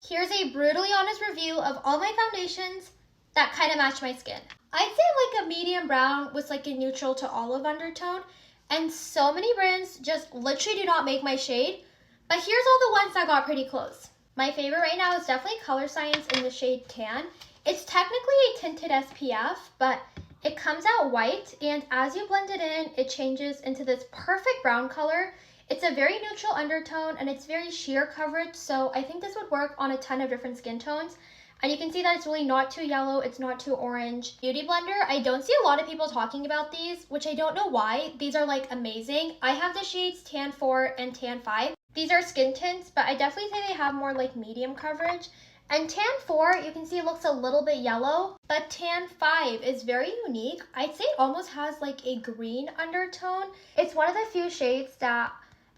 Here's a brutally honest review of all my foundations that kind of match my skin. I'd say like a medium brown with like a neutral to olive undertone, and so many brands just literally do not make my shade, but here's all the ones that got pretty close. My favorite right now is definitely Color Science in the shade Tan. It's technically a tinted SPF, but it comes out white, and as you blend it in, it changes into this perfect brown color. It's a very neutral undertone and it's very sheer coverage, so I think this would work on a ton of different skin tones. And you can see that it's really not too yellow, it's not too orange. Beauty Blender, I don't see a lot of people talking about these, which I don't know why. These are like amazing. I have the shades Tan 4 and Tan 5. These are skin tints, but I definitely think they have more like medium coverage. And Tan 4, you can see it looks a little bit yellow, but Tan 5 is very unique. I'd say it almost has like a green undertone. It's one of the few shades that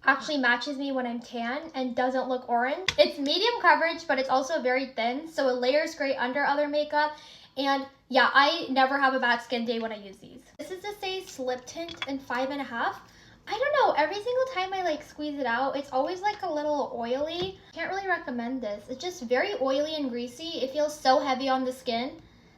actually matches me when I'm tan and doesn't look orange. It's medium coverage, but it's also very thin, so it layers great under other makeup. And yeah, I never have a bad skin day when I use these. This is the Say Slip Tint in 5.5. I don't know, every single time I like squeeze it out, it's always like a little oily. Can't really recommend this. It's just very oily and greasy. It feels so heavy on the skin.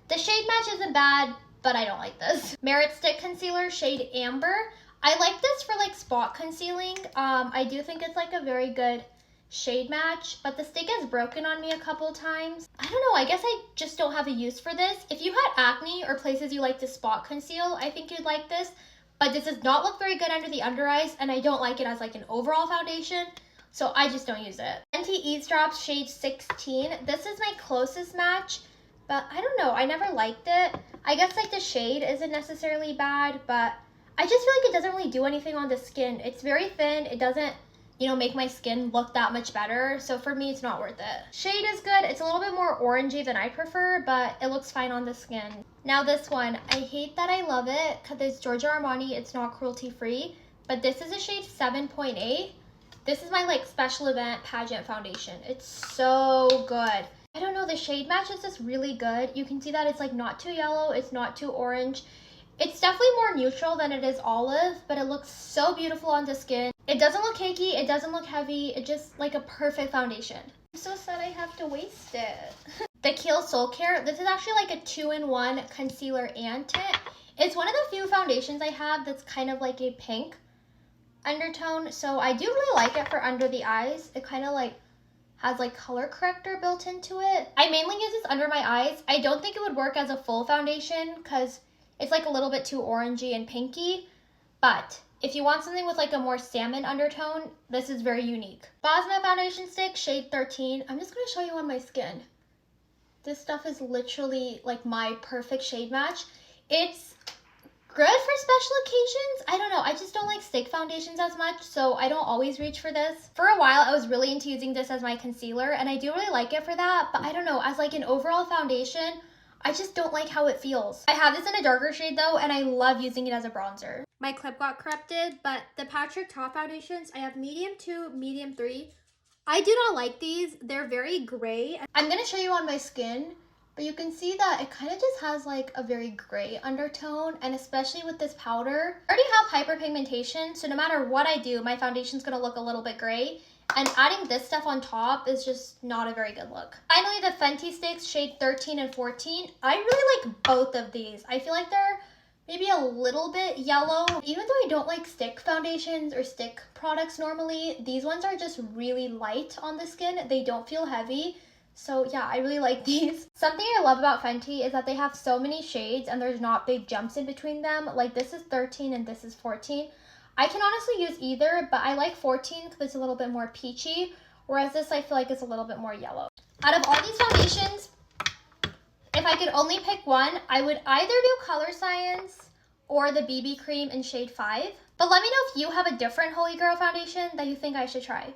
The shade match isn't bad, but I don't like this. Merit Stick Concealer, shade Amber. I like this for like spot concealing. I do think it's like a very good shade match, but the stick has broken on me a couple times. I don't know, I guess I just don't have a use for this. If you had acne or places you like to spot conceal, I think you'd like this, but this does not look very good under the under eyes, and I don't like it as like an overall foundation, so I just don't use it. Fenty Eavesdrops shade 16. This is my closest match, but I don't know, I never liked it. I guess like the shade isn't necessarily bad, but I just feel like it doesn't really do anything on the skin. It's very thin. It doesn't, make my skin look that much better. So for me, it's not worth it. Shade is good. It's a little bit more orangey than I prefer, but it looks fine on the skin. Now this one, I hate that I love it because it's Giorgio Armani. It's not cruelty free, but this is a shade 7.8. This is my like special event pageant foundation. It's so good. I don't know, the shade match is just really good. You can see that it's like not too yellow. It's not too orange. It's definitely more neutral than it is olive, but it looks so beautiful on the skin. It doesn't look cakey, it doesn't look heavy, it's just like a perfect foundation. I'm so sad I have to waste it. The Kiehl Soul Care, this is actually like a 2-in-1 concealer and tint. It's one of the few foundations I have that's kind of like a pink undertone, so I do really like it for under the eyes. It kind of like has like color corrector built into it. I mainly use this under my eyes. I don't think it would work as a full foundation because it's like a little bit too orangey and pinky, but if you want something with like a more salmon undertone, this is very unique. Bosma Foundation Stick, shade 13. I'm just gonna show you on my skin. This stuff is literally like my perfect shade match. It's good for special occasions. I don't know, I just don't like stick foundations as much, so I don't always reach for this. For a while, I was really into using this as my concealer, and I do really like it for that, but I don't know, as like an overall foundation, I just don't like how it feels. I have this in a darker shade though, and I love using it as a bronzer. My clip got corrupted, but the Patrick Ta foundations, I have medium 2, medium 3. I do not like these. They're very gray. I'm gonna show you on my skin, but you can see that it kind of just has like a very gray undertone, and especially with this powder. I already have hyperpigmentation, so no matter what I do, my foundation's gonna look a little bit gray. And adding this stuff on top is just not a very good look. Finally, the Fenty Sticks shade 13 and 14. I really like both of these. I feel like they're maybe a little bit yellow. Even though I don't like stick foundations or stick products normally, these ones are just really light on the skin. They don't feel heavy. So yeah, I really like these. Something I love about Fenty is that they have so many shades and there's not big jumps in between them. Like this is 13 and this is 14. I can honestly use either, but I like 14 because it's a little bit more peachy, whereas this I feel like is a little bit more yellow. Out of all these foundations, if I could only pick one, I would either do Color Science or the BB Cream in shade 5. But let me know if you have a different Holy Grail foundation that you think I should try.